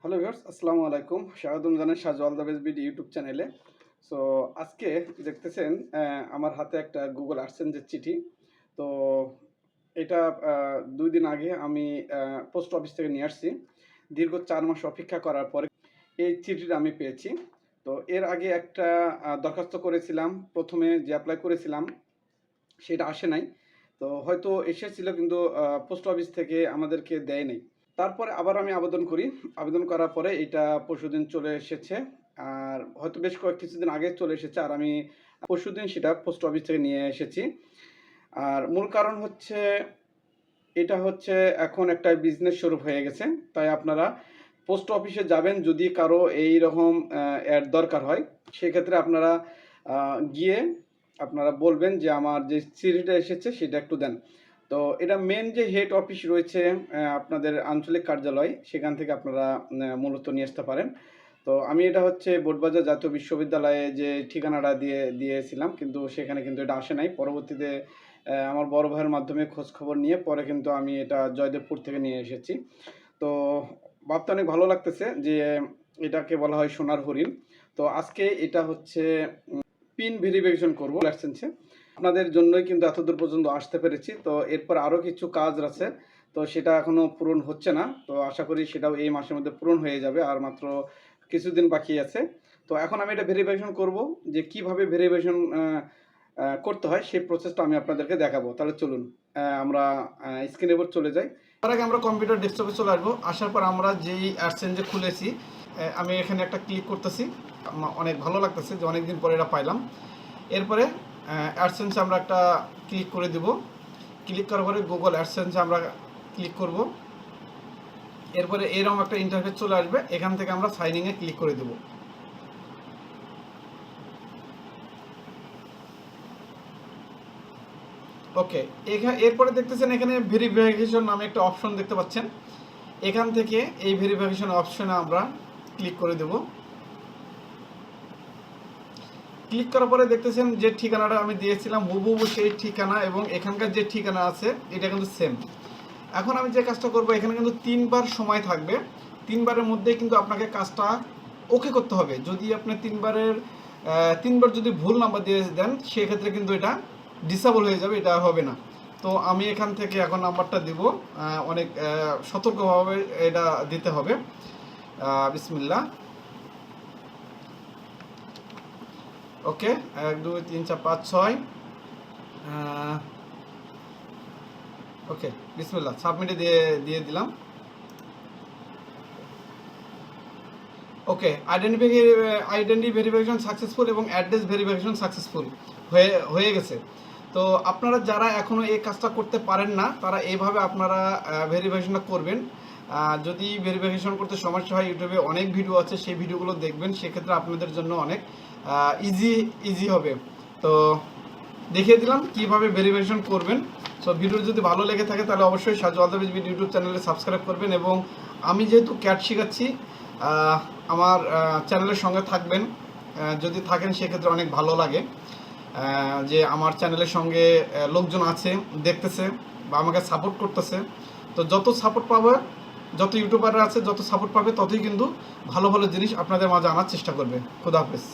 Hello viewers, আসসালামু আলাইকুম। স্বাগতম জানাই Saju all the best BD YouTube চ্যানেলে। সো আজকে দেখতেছেন আমার হাতে একটা গুগল অ্যাডসেন্সের চিঠি। তো এটা ২ দিন আগে আমি পোস্ট অফিস থেকে নিয়ে আসছি। দীর্ঘ ৪ মাস অপেক্ষা করার পরে এই চিঠিটা আমি পেয়েছি। তো এর আগে একটা দরখাস্ত করেছিলাম। ১ম এ যে এপ্লাই করেছিলাম সেটা আসে নাই। তো হয়তো এসেছিল কিন্তু পোস্ট অফিস থেকে আমাদেরকে দেয় নাই। তারপরে আবার আমি আবেদন করি। আবেদন করার পরে এটা পরশুদিন চলে এসেছে। আর হয়তো বেশ কিছুদিন আগে চলে এসেছে। আর আমি পরশুদিন সেটা পোস্ট অফিস থেকে নিয়ে এসেছি। আর মূল কারণ হচ্ছে এটা হচ্ছে এখন একটা বিজনেস স্বরূপ হয়ে গেছে। তাই আপনারা পোস্ট অফিসে যাবেন যদি কারো এইরকম অ্যাড দরকার হয়, সেক্ষেত্রে আপনারা গিয়ে আপনারা বলবেন যে আমার যে চিঠিটা এসেছে সেটা একটু দেন। তো এটা মেন যে হেড অফিস রয়েছে আপনাদের আঞ্চলিক কার্যালয়, সেখান থেকে আপনারা মূলত নিয়ে আসতে পারেন। তো আমি এটা হচ্ছে বোটবাজার জাতীয় বিশ্ববিদ্যালয়ে যে ঠিকানাটা দিয়েছিলাম, কিন্তু সেখানে কিন্তু এটা আসে নাই। পরবর্তীতে আমার বড় ভাইয়ের মাধ্যমে খোঁজ খবর নিয়ে পরে কিন্তু আমি এটা জয়দেবপুর থেকে নিয়ে এসেছি। তো ভাবতে অনেক ভালো লাগতেছে যে এটাকে বলা হয় সোনার হরিণ। তো আজকে এটা হচ্ছে পিন ভেরিফিকেশন করবো লাইসেন্সে। আপনাদের জন্যই কিন্তু এতদূর পর্যন্ত আসতে পেরেছি। তো এরপর আরও কিছু কাজ আছে, তো সেটা এখনও পূরণ হচ্ছে না। তো আশা করি সেটাও এই মাসের মধ্যে পূরণ হয়ে যাবে, আর মাত্র কিছুদিন বাকি আছে। তো এখন আমি এটা ভেরিফিকেশন করব যে কিভাবে ভেরিফিকেশন করতে হয়, সেই প্রসেসটা আমি আপনাদেরকে দেখাবো। তাহলে চলুন আমরা স্ক্রিনের উপর চলে যাই। তার আগে আমরা কম্পিউটার ডেস্কটপে চলে আসবো। আসার পর আমরা যেই অ্যাডসেন্সে খুলেছি, আমি এখানে একটা ক্লিক করতেছি। অনেক ভালো লাগতেছে যে অনেকদিন পরে এটা পাইলাম। এরপরে অ্যাডসেন্সে আমরা একটা ক্লিক করে দেব। ক্লিক করার পরে গুগল অ্যাডসেন্সে আমরা ক্লিক করব। এরপরে এরকম একটা ইন্টারফেস চলে আসবে। এখান থেকে আমরা সাইন ইনে ক্লিক করে দেব। ওকে, এরপরে দেখতেছেন এখানে ভেরিফিকেশন নামে একটা অপশন দেখতে পাচ্ছেন। এখান থেকে এই ভেরিফিকেশন অপশনে আমরা ক্লিক করে দেব। ক্লিক করার পরে দেখতেছেন যে ঠিকানাটা আমি দিয়েছিলাম হুবহু সেই ঠিকানা এবং এখানকার যে ঠিকানা আছে এটা কিন্তু সেম। এখন আমি যে কাজটা করব, এখানে কিন্তু 3বার সময় থাকবে। 3বারের মধ্যে কিন্তু আপনাকে কাজটা ওকে করতে হবে। যদি আপনি 3বার যদি ভুল নাম্বার দিয়ে দেন, সেক্ষেত্রে কিন্তু এটা ডিসেবল হয়ে যাবে, এটা হবে না। তো আমি এখান থেকে এখন নাম্বারটা দিব। অনেক সতর্কভাবে এটা দিতে হবে। বিসমিল্লাহ। ওকে, 1 2 3 4 5 6। ওকে, বিসমিল্লাহ, সাবমিটে দিয়ে দিলাম। ওকে, আইডেন্টি ভেরিফিকেশন সাকসেসফুল এবং অ্যাড্রেস ভেরিফিকেশন সাকসেসফুল হয়ে গেছে। তো আপনারা যারা এখনও এই কাজটা করতে পারেন না, তারা এইভাবে আপনারা ভেরিফিকেশনটা করবেন। যদি ভেরিফিকেশন করতে সমস্যা হয়, ইউটিউবে অনেক ভিডিও আছে, সেই ভিডিওগুলো দেখবেন। সেক্ষেত্রে আপনাদের জন্য অনেক ইজি হবে। তো দেখিয়ে দিলাম কিভাবে ভেরিফিকেশন করবেন। সো ভিডিও যদি ভালো লেগে থাকে তাহলে অবশ্যই Saju all the best BD YouTube চ্যানেলে সাবস্ক্রাইব করবেন, এবং আমি যেহেতু ক্যাট শেখাচ্ছি, আমার চ্যানেলের সঙ্গে থাকবেন। যদি থাকেন সেক্ষেত্রে অনেক ভালো লাগে যে আমার চ্যানেলের সঙ্গে লোকজন আছে, দেখতেছে বা আমাকে সাপোর্ট করতেছে। তো যত সাপোর্ট পাবে, যত ইউটিউবাররা আছে যত সাপোর্ট পাবে, ততই কিন্তু ভালো ভালো জিনিস আপনাদের মাঝে আনার চেষ্টা করবে। খোদা হাফেজ।